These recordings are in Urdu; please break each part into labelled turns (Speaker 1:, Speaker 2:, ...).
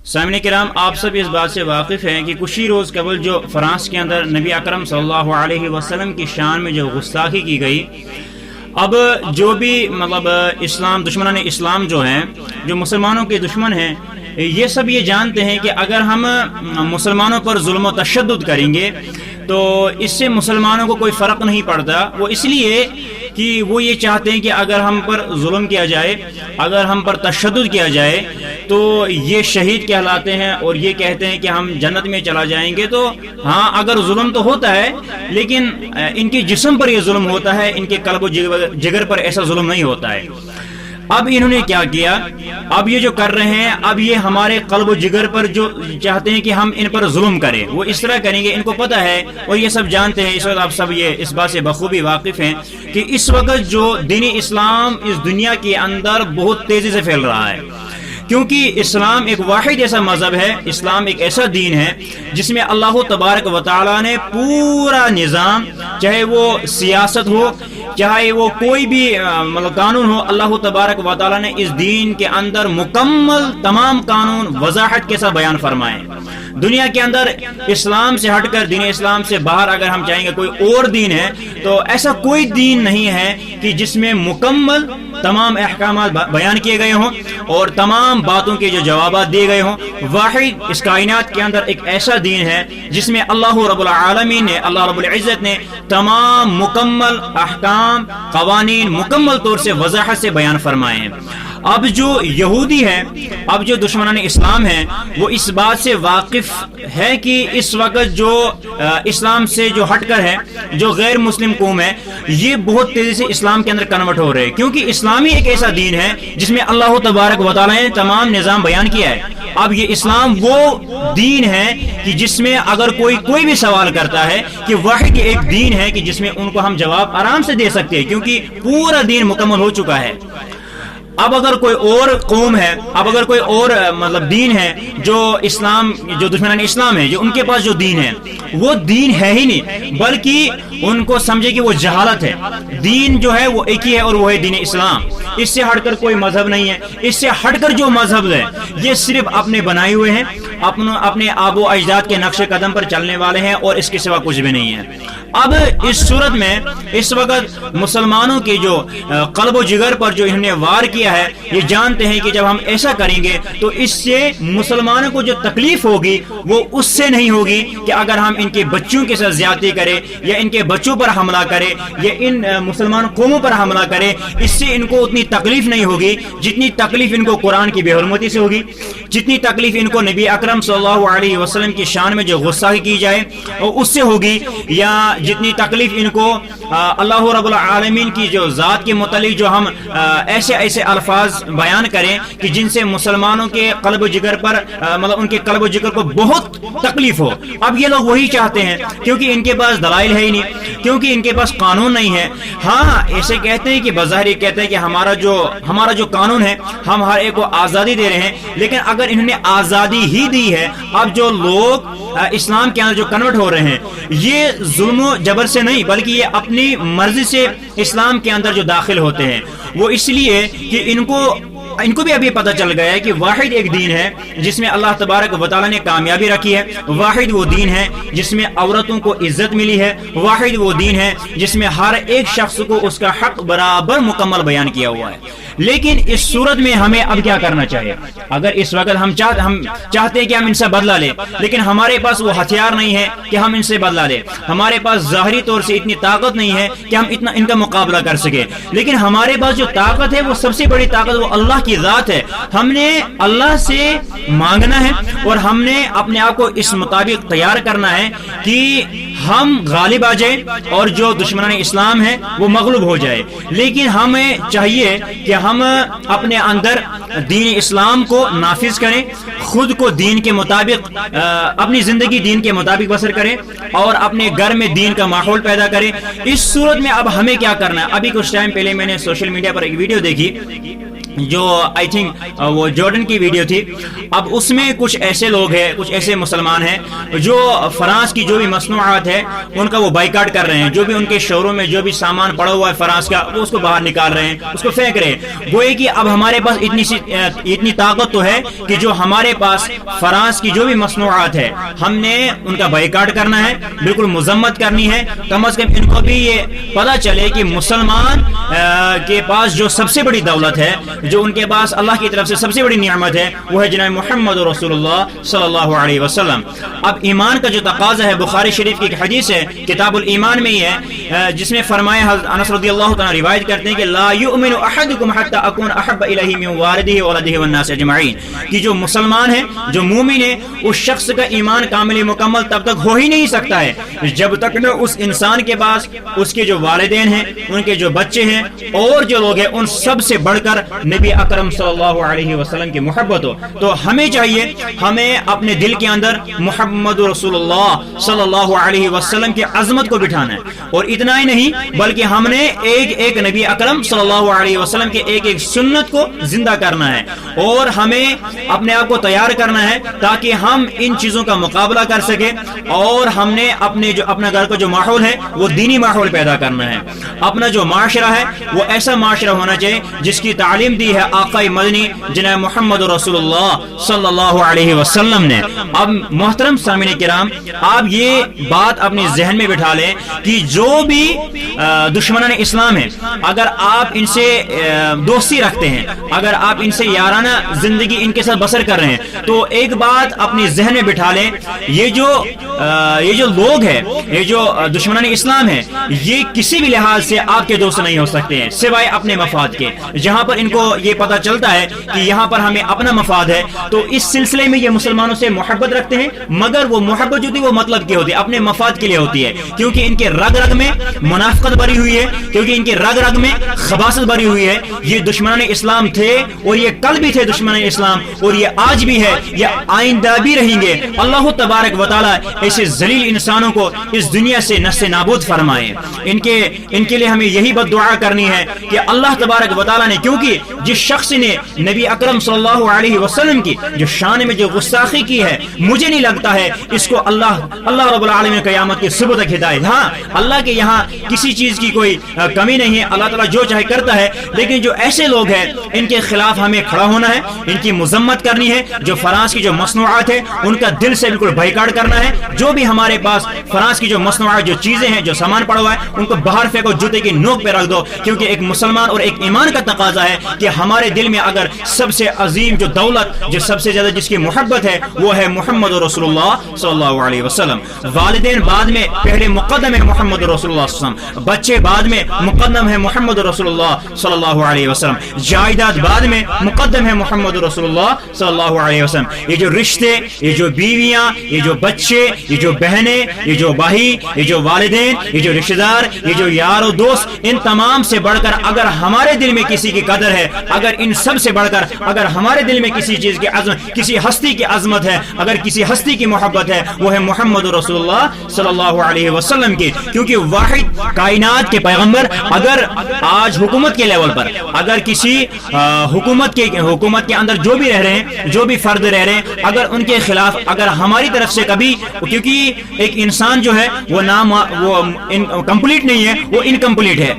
Speaker 1: سامعین کرام، آپ سب اس بات سے واقف ہیں کہ کچھ ہی روز قبل جو فرانس کے اندر نبی اکرم صلی اللہ علیہ وسلم کی شان میں جو گستاخی کی گئی، اب جو بھی اسلام دشمنان اسلام جو ہیں، جو مسلمانوں کے دشمن ہیں، یہ سب یہ جانتے ہیں کہ اگر ہم مسلمانوں پر ظلم و تشدد کریں گے تو اس سے مسلمانوں کو کوئی فرق نہیں پڑتا۔ وہ اس لیے کہ وہ یہ چاہتے ہیں کہ اگر ہم پر ظلم کیا جائے، اگر ہم پر تشدد کیا جائے تو یہ شہید کہلاتے ہیں اور یہ کہتے ہیں کہ ہم جنت میں چلا جائیں گے۔ تو ہاں، اگر ظلم تو ہوتا ہے لیکن ان کے جسم پر یہ ظلم ہوتا ہے، ان کے قلب و جگر پر ایسا ظلم نہیں ہوتا ہے۔ اب انہوں نے کیا کیا؟ اب یہ جو کر رہے ہیں، اب یہ ہمارے قلب و جگر پر جو چاہتے ہیں کہ ہم ان پر ظلم کریں، وہ اس طرح کریں گے۔ ان کو پتہ ہے اور یہ سب جانتے ہیں، اس وقت آپ سب یہ اس بات سے بخوبی واقف ہیں کہ اس وقت جو دین اسلام اس دنیا کے اندر بہت تیزی سے پھیل رہا ہے، کیونکہ اسلام ایک واحد ایسا مذہب ہے، اسلام ایک ایسا دین ہے جس میں اللہ تبارک و تعالیٰ نے پورا نظام، چاہے وہ سیاست ہو، چاہے وہ کوئی بھی قانون ہو، اللہ تبارک و تعالیٰ نے اس دین کے اندر مکمل تمام قانون وضاحت کے ساتھ بیان فرمائے۔ دنیا کے اندر اسلام سے ہٹ کر، دین اسلام سے باہر اگر ہم چاہیں گے کوئی اور دین ہے، تو ایسا کوئی دین نہیں ہے کہ جس میں مکمل تمام احکامات بیان کیے گئے ہوں اور تمام باتوں کے جو جوابات دیے گئے ہوں۔ واحد اس کائنات کے اندر ایک ایسا دین ہے جس میں اللہ رب العالمین نے، اللہ رب العزت نے تمام مکمل احکام، قوانین مکمل طور سے وضاحت سے بیان فرمائے ہیں۔ اب جو یہودی ہیں، اب جو دشمنان اسلام ہیں، وہ اس بات سے واقف ہے کہ اس وقت جو اسلام سے جو ہٹ کر ہے، جو غیر مسلم قوم ہے، یہ بہت تیزی سے اسلام کے اندر کنورٹ ہو رہے ہیں، کیونکہ اسلامی ایک ایسا دین ہے جس میں اللہ تبارک و تعالیٰ نے تمام نظام بیان کیا ہے۔ اب یہ اسلام وہ دین ہے کہ جس میں اگر کوئی بھی سوال کرتا ہے کہ واحد ایک دین ہے کہ جس میں ان کو ہم جواب آرام سے دے سکتے ہیں، کیونکہ پورا دین مکمل ہو چکا ہے۔ اب اگر کوئی اور قوم ہے، اب اگر کوئی اور دین ہے جو اسلام، جو دشمنان اسلام ہے، جو ان کے پاس جو دین ہے وہ دین ہے ہی نہیں، بلکہ ان کو سمجھے کہ وہ جہالت ہے۔ دین جو ہے وہ ایک ہی ہے اور وہ ہے دین اسلام، اس سے ہٹ کر کوئی مذہب نہیں ہے۔ اس سے ہٹ کر جو مذہب ہے یہ صرف اپنے بنائے ہوئے ہیں، اپنے آب و اجداد کے نقش قدم پر چلنے والے ہیں اور اس کے سوا کچھ بھی نہیں ہے۔ اب اس صورت میں اس وقت مسلمانوں کے جو قلب و جگر پر جو انہوں نے وار کیا ہے، یہ جانتے ہیں کہ جب ہم ایسا کریں گے تو اس سے مسلمانوں کو جو تکلیف ہوگی وہ اس سے نہیں ہوگی کہ اگر ہم ان کے بچوں کے ساتھ زیادتی کریں یا ان کے بچوں پر حملہ کریں یا ان مسلمان قوموں پر حملہ کریں، اس سے ان کو اتنی تکلیف نہیں ہوگی جتنی تکلیف ان کو قرآن کی بے حرمتی سے ہوگی، جتنی تکلیف ان کو نبی اکرم صلی اللہ علیہ وسلم کی شان میں جو غصہ کی جائے اس سے ہوگی، یا جتنی تکلیف ان کو اللہ رب العالمین کی جو ذات کے متعلق جو ہم ایسے الفاظ بیان کریں کہ جن سے مسلمانوں کے قلب و جگر پر ان کے قلب و جگر کو بہت تکلیف ہو۔ اب یہ لوگ وہی چاہتے ہیں، کیونکہ ان کے پاس دلائل ہے ہی نہیں، کیونکہ ان کے پاس قانون نہیں ہے۔ ہاں، ایسے کہتے ہیں کہ بظاہر یہ کہتے ہیں کہ ہمارا جو قانون ہے، ہم ہر ایک کو آزادی دے رہے ہیں، لیکن اگر انہوں نے آزادی ہی دی ہے، اب جو لوگ اسلام کے اندر جو کنورٹ ہو رہے ہیں یہ ظلم و جبر سے نہیں بلکہ یہ اپنی مرضی سے اسلام کے اندر جو داخل ہوتے ہیں، وہ اس لیے کہ ان کو بھی ابھی پتہ چل گیا ہے کہ واحد ایک دین ہے جس میں اللہ تبارک و تعالیٰ نے کامیابی رکھی ہے، واحد وہ دین ہے جس میں عورتوں کو عزت ملی ہے، واحد وہ دین ہے جس میں ہر ایک شخص کو اس کا حق برابر مکمل بیان کیا ہوا ہے۔ لیکن اس صورت میں ہمیں اب کیا کرنا چاہیے؟ اگر اس وقت ہم چاہتے ہیں کہ ہم ان سے بدلہ لیں، لیکن ہمارے پاس وہ ہتھیار نہیں ہے کہ ہم ان سے بدلہ لیں، ہمارے پاس ظاہری طور سے اتنی طاقت نہیں ہے کہ ہم ان کا مقابلہ کر سکیں، لیکن ہمارے پاس جو طاقت ہے وہ سب سے بڑی طاقت وہ اللہ کی ذات ہے۔ ہم نے اللہ سے مانگنا ہے اور ہم نے اپنے آپ کو اس مطابق تیار کرنا ہے کہ ہم غالب آ جائیں اور جو دشمنان اسلام ہیں وہ مغلوب ہو جائے۔ لیکن ہمیں چاہیے کہ ہم اپنے اندر دین اسلام کو نافذ کریں، خود کو دین کے مطابق اپنی زندگی دین کے مطابق بسر کریں اور اپنے گھر میں دین کا ماحول پیدا کریں۔ اس صورت میں اب ہمیں کیا کرنا ہے؟ ابھی کچھ ٹائم پہلے میں نے سوشل میڈیا پر ایک ویڈیو دیکھی جو آئی تھنک وہ جارڈن کی ویڈیو تھی۔ اب اس میں کچھ ایسے لوگ ہیں، کچھ ایسے مسلمان ہیں جو فرانس کی جو بھی مصنوعات ہے ان کا وہ بائیکاٹ کر رہے ہیں. جو بھی ان کے شوروں میں جو بھی سامان پڑا ہوا ہے فرانس کا وہ اس کو باہر نکال رہے ہیں, اس کو پھینک رہے ہیں. گویا کہ اب ہمارے پاس اتنی طاقت تو ہے کہ جو ہمارے پاس فرانس کی جو بھی مصنوعات ہے ہم نے ان کا بائیکاٹ کرنا ہے, بالکل مذمت کرنی ہے. کم از کم ان کو بھی یہ پتا چلے کہ مسلمان کے پاس جو سب سے بڑی دولت ہے, جو ان کے پاس اللہ کی طرف سے سب سے بڑی نعمت ہے, وہ ہے جناب محمد رسول اللہ صلی اللہ علیہ وسلم. اب ایمان کا جو تقاضا ہے, بخاری شریف کی ایک حدیث ہے کتاب الایمان میں ہی ہے, جس میں فرمایا, حضرت انس رضی اللہ تعالی روایت کرتے ہیں کہ لا یؤمن احدکم حتی اکون احب الیہ من والدہ وولدہ والناس اجمعین, کہ جو مسلمان ہے, جو مومن ہے, اس شخص کا ایمان کامل مکمل تب تک ہو ہی نہیں سکتا ہے جب تک نہ اس انسان کے پاس اس کے جو والدین ہیں, ان کے جو بچے ہیں اور جو لوگ ہیں, ان سب سے بڑھ کر نبی اکرم صلی اللہ علیہ وسلم کی محبت ہو. تو ہمیں چاہیے, ہمیں اپنے دل کے اندر محمد رسول اللہ صلی اللہ علیہ وسلم کی عظمت کو بٹھانا ہے. اور اتنا ہی نہیں بلکہ ہم نے ایک ایک نبی اکرم صلی اللہ علیہ وسلم کے ایک ایک سنت کو زندہ کرنا ہے, اور ہمیں اپنے آپ کو تیار کرنا ہے تاکہ ہم ان چیزوں کا مقابلہ کر سکیں. اور ہم نے اپنا گھر کا جو ماحول ہے وہ دینی ماحول پیدا کرنا ہے. اپنا جو معاشرہ ہے وہ ایسا معاشرہ ہونا چاہیے جس کی تعلیم دی ہے آقا مدنی جناب محمد رسول اللہ صلی اللہ علیہ وسلم نے. اب محترم سامعین کرام, آپ یہ بات اپنے ذہن میں بٹھا لیں کہ جو بھی دشمنان اسلام ہیں, اگر آپ ان سے دوستی رکھتے ہیں, اگر آپ ان سے یارانہ زندگی ان کے ساتھ بسر کر رہے ہیں, تو ایک بات اپنے ذہن میں بٹھا لیں, یہ جو لوگ ہیں, یہ جو دشمنان اسلام ہیں, یہ کسی بھی لحاظ سے آپ کے دوست نہیں ہو سکتے ہیں سوائے اپنے مفاد کے. جہاں پر ان کو یہ پتا چلتا ہے کہ یہاں پر ہمیں اپنا مفاد ہے, تو اس سلسلے میں یہ مسلمانوں سے محبت رکھتے ہیں, مگر وہ محبت جو ہوتی ہے وہ مطلب کی ہوتی ہے, اپنے مفاد کے لیے ہوتی ہے. کیونکہ ان کے رگ رگ میں منافقت بھری ہوئی ہے, کیونکہ ان کے رگ رگ میں خباثت بھری ہوئی ہے. یہ دشمنان اسلام تھے, اور یہ کل بھی تھے دشمنان اسلام, اور یہ آج بھی ہے, یہ آئندہ بھی رہیں گے. اللہ تبارک و تعالیٰ ایسے ذلیل انسانوں کو اس دنیا سے نست نابود فرمائے. ان کے لیے ہمیں یہی بد دعا کرنی ہے کہ اللہ تبارک و تعالیٰ نے, کیونکہ جس شخص نے نبی اکرم صلی اللہ علیہ وسلم کی جو شان میں جو گستاخی کی ہے, مجھے نہیں لگتا ہے اس کو اللہ رب العالمین قیامت کے صبح تک ہدایت. ہاں, اللہ کے یہاں کسی چیز کی کوئی کمی نہیں ہے, اللہ تعالیٰ جو چاہے کرتا ہے, لیکن جو ایسے لوگ ہیں ان کے خلاف ہمیں کھڑا ہونا ہے, ان کی مذمت کرنی ہے. جو فرانس کی جو مصنوعات ہیں ان کا دل سے بالکل بائیکاٹ کرنا ہے. جو بھی ہمارے پاس فرانس کی جو مصنوعات, جو چیزیں ہیں, جو سامان پڑا ہوا ہے, ان کو باہر پھینکو, جوتے کی نوک پہ رکھ دو. کیونکہ ایک مسلمان اور ایک ایمان کا تقاضا ہے کہ ہمارے دل میں اگر سب سے عظیم جو دولت, جو سب سے زیادہ جس کی محبت ہے, وہ ہے محمد رسول اللہ صلی اللہ علیہ وسلم. والدین بعد میں, پہلے مقدم ہے محمد رسول اللہ صلی اللہ علیہ وسلم. بچے بعد میں, مقدم ہے محمد رسول اللہ صلی اللہ علیہ وسلم. جائیداد بعد میں, مقدم ہے محمد رسول اللہ صلی اللہ علیہ وسلم. یہ جو رشتے, یہ جو بیویاں, یہ جو بچے, یہ جو بہنیں, یہ جو بھائی, یہ جو والدین, یہ جو رشتہ دار, یہ جو یار و دوست, ان تمام سے بڑھ کر اگر ہمارے دل میں کسی کی قدر ہے, اگر ان سب سے بڑھ کر اگر ہمارے دل میں کسی چیز کی عظمت, کسی ہستی کی عظمت ہے, اگر کسی ہستی کی محبت ہے, وہ ہے محمد رسول اللہ صلی اللہ علیہ وسلم کی. کیونکہ واحد کائنات کے پیغمبر اگر آج حکومت کے لیول پر, اگر کسی حکومت کے اندر جو بھی رہ رہے ہیں, جو بھی فرد رہ رہے ہیں, اگر ان کے خلاف اگر ہماری طرف سے کبھی, کیونکہ ایک انسان جو ہے وہ کمپلیٹ نہیں ہے, وہ انکمپلیٹ ہے.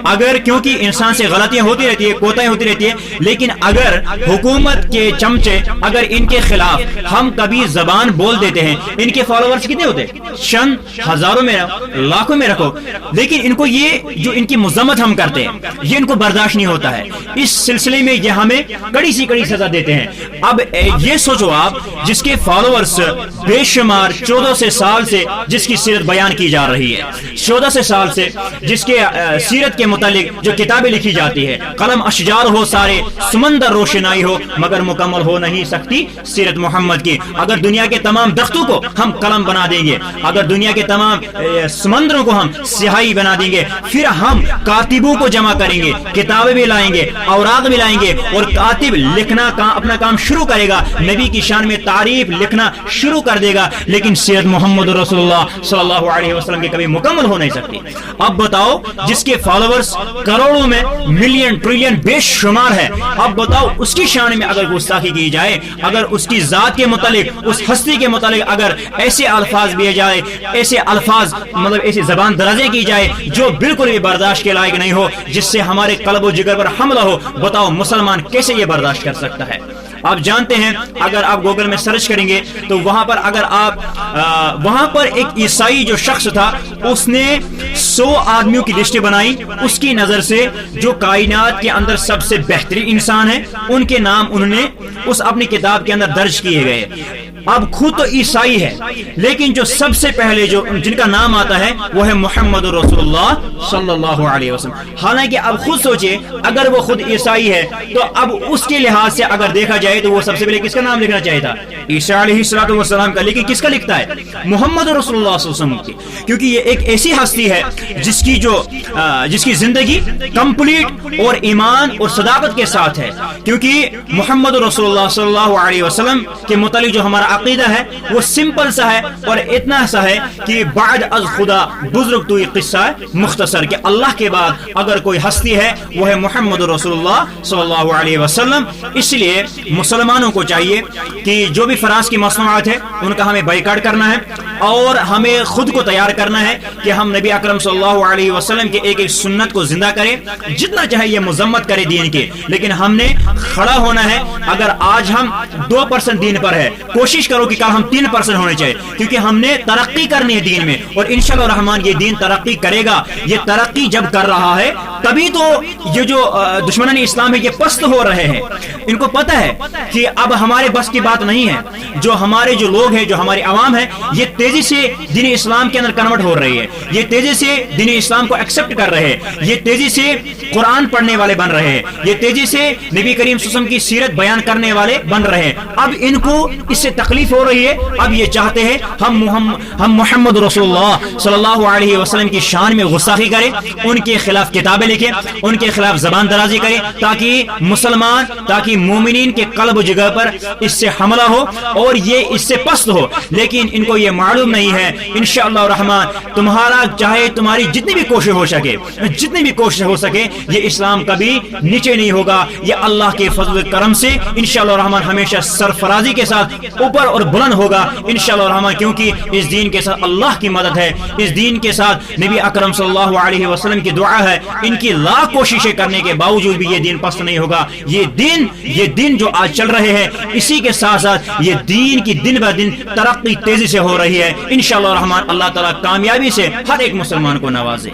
Speaker 1: اگر کیونکہ انسان سے غلطیاں ہوتی رہتی ہے, کوتاہیاں ہوتی رہتی ہے, لیکن اگر حکومت کے چمچے اگر ان کے خلاف ہم کبھی زبان بول دیتے ہیں, ان کے فالوورز کتنے ہوتے ہیں, چند ہزاروں میں, لاکھوں میں رکھو, لیکن ان کو یہ جو ان کی مذمت ہم کرتے ہیں یہ ان کو برداشت نہیں ہوتا ہے. اس سلسلے میں یہ ہمیں کڑی سی کڑی سزا دیتے ہیں. اب یہ سوچو آپ, جس کے فالوورز بے شمار 1400 سال سے جس کی سیرت بیان کی جا رہی ہے, 1400 سال سے جس کے سیرت کے متعلق جو کتابیں لکھی جاتی ہے, قلم اشجار ہو سارے, سمندر روشنائی ہو, مگر مکمل ہو نہیں سکتی سیرت محمد کی. اگر دنیا کے تمام درختوں کو ہم قلم بنا دیں گے, اگر دنیا کے تمام سمندروں کو ہم سیاہی بنا دیں گے, پھر ہم کاتبوں کو جمع کریں گے, کتابیں بھی لائیں گے, اوراق بھی لائیں گے, اور کاتب لکھنا اپنا کام شروع کرے گا, نبی کی شان میں تعریف لکھنا شروع کر دے گا, لیکن سیرت محمد رسول اللہ صلی اللہ علیہ وسلم کی کبھی مکمل ہو نہیں سکتی. اب بتاؤ, جس کے فالوورز کروڑوں میں, ملین ٹریلین بے شمار ہے, اب بتاؤ اس کی شان میں اگر گستاخی کی جائے, اگر اس کی ذات کے متعلق, اس ہستی کے متعلق اگر ایسے الفاظ دیے جائے ایسے الفاظ مطلب ایسی زبان درازیں کی جائے جو بالکل بھی برداشت کے لائق نہیں ہو، جس سے ہمارے قلب و جگر پر حملہ ہو، بتاؤ مسلمان کیسے یہ برداشت کر سکتا ہے؟ آپ جانتے ہیں اگر آپ گوگل میں سرچ کریں گے تو وہاں پر اگر آپ وہاں پر ایک عیسائی جو شخص تھا اس نے 100 آدمیوں کی لسٹ بنائی، اس کی نظر سے جو کائنات کے اندر سب سے بہترین انسان ہیں ان کے نام انہوں نے اس اپنی کتاب کے اندر درج کیے گئے۔ اب خود تو عیسائی ہے لیکن جو سب سے پہلے جو جن کا نام آتا ہے وہ ہے محمد رسول اللہ صلی اللہ علیہ وسلم۔ حالانکہ اب خود سوچے اگر وہ خود عیسائی ہے تو اب اس کے لحاظ سے اگر دیکھا جائے تو وہ سب سے پہلے کس کا نام لکھنا چاہیے تھا؟ عیسیٰ علیہ السلام کا، لیکن کس کا لکھتا ہے؟ محمد رسول اللہ صلی اللہ علیہ وسلم کی، کیونکہ یہ ایک ایسی ہستی ہے جس کی زندگی کمپلیٹ اور ایمان اور صداقت کے ساتھ ہے، کیونکہ محمد رسول اللہ صلی اللہ علیہ وسلم کے متعلق جو ہمارا عقیدہ ہے وہ سمپل سا ہے اور اتنا سا ہے کہ بعد از خدا بزرگ تو یہ قصہ ہے مختصر کہ اللہ کے بعد اگر کوئی ہستی ہے وہ ہے محمد رسول اللہ صلی اللہ علیہ وسلم۔ اس لیے مسلمانوں کو چاہیے کہ جو بھی فرانس کی مصنوعات ہے ان کا ہمیں بائیکاٹ کرنا ہے اور ہمیں خود کو تیار کرنا ہے کہ ہم نبی اکرم صلی اللہ علیہ وسلم کے ایک ایک سنت کو زندہ کریں، جتنا چاہے یہ مذمت کرے دین کے، لیکن ہم نے کھڑا ہونا ہے۔ اگر آج ہم 2% دین پر ہے، کوشش کرو کہ کل ہم 3% ہونے چاہیے، کیونکہ ہم نے ترقی کرنی ہے دین میں، اور انشاءاللہ الرحمن یہ دین ترقی کرے گا۔ یہ ترقی جب کر رہا ہے تبھی تو یہ جو دشمنان اسلام ہے یہ پست ہو رہے ہیں۔ ان کو پتہ ہے کہ اب ہمارے بس کی بات نہیں ہے، جو ہمارے جو لوگ ہیں، جو ہماری عوام ہے، یہ تیزی سے دین اسلام کے اندر کنورٹ ہو رہی ہے، یہ تیزی سے دین اسلام کو ایکسپٹ کر رہے ہیں، یہ تیزی سے قرآن پڑھنے والے بن رہے ہیں، یہ تیزی سے نبی کریم صلی اللہ علیہ وسلم کی سیرت بیان کرنے والے بن رہے ہیں۔ اب ان کو اس سے تکلیف ہو رہی ہے، اب یہ چاہتے ہیں ہم محمد رسول اللہ صلی اللہ علیہ وسلم کی شان میں گستاخی کریں، ان کے خلاف کتابیں لکھیں، ان کے خلاف زبان درازی کریں، تاکہ مسلمان، تاکہ مومنین کے قلب و جگر پر اس سے حملہ ہو اور یہ اس سے پست ہو۔ لیکن ان کو یہ معلوم نہیں ہے انشاءاللہ الرحمن تمہارا چاہے تمہاری جتنی بھی کوشش ہو سکے یہ اسلام کبھی نیچے نہیں ہوگا۔ یہ اللہ کے فضل و کرم سے انشاءاللہ الرحمن ہمیشہ سرفرازی کے ساتھ اوپر اور بلند ہوگا انشاءاللہ الرحمن، کیونکہ اس دین کے ساتھ اللہ کی مدد ہے، اس دین کے ساتھ نبی اکرم صلی اللہ علیہ وسلم کی دعا ہے۔ ان کی لاکھ کوششیں کرنے کے باوجود بھی یہ دین پست نہیں ہوگا۔ یہ دن جو آج چل رہے ہیں اسی کے ساتھ ساتھ یہ دین کی دن بہ دن ترقی تیزی سے ہو رہی ہے۔ انشاءاللہ الرحمن اللہ تعالیٰ کامیابی سے ہر ایک مسلمان کو نوازے۔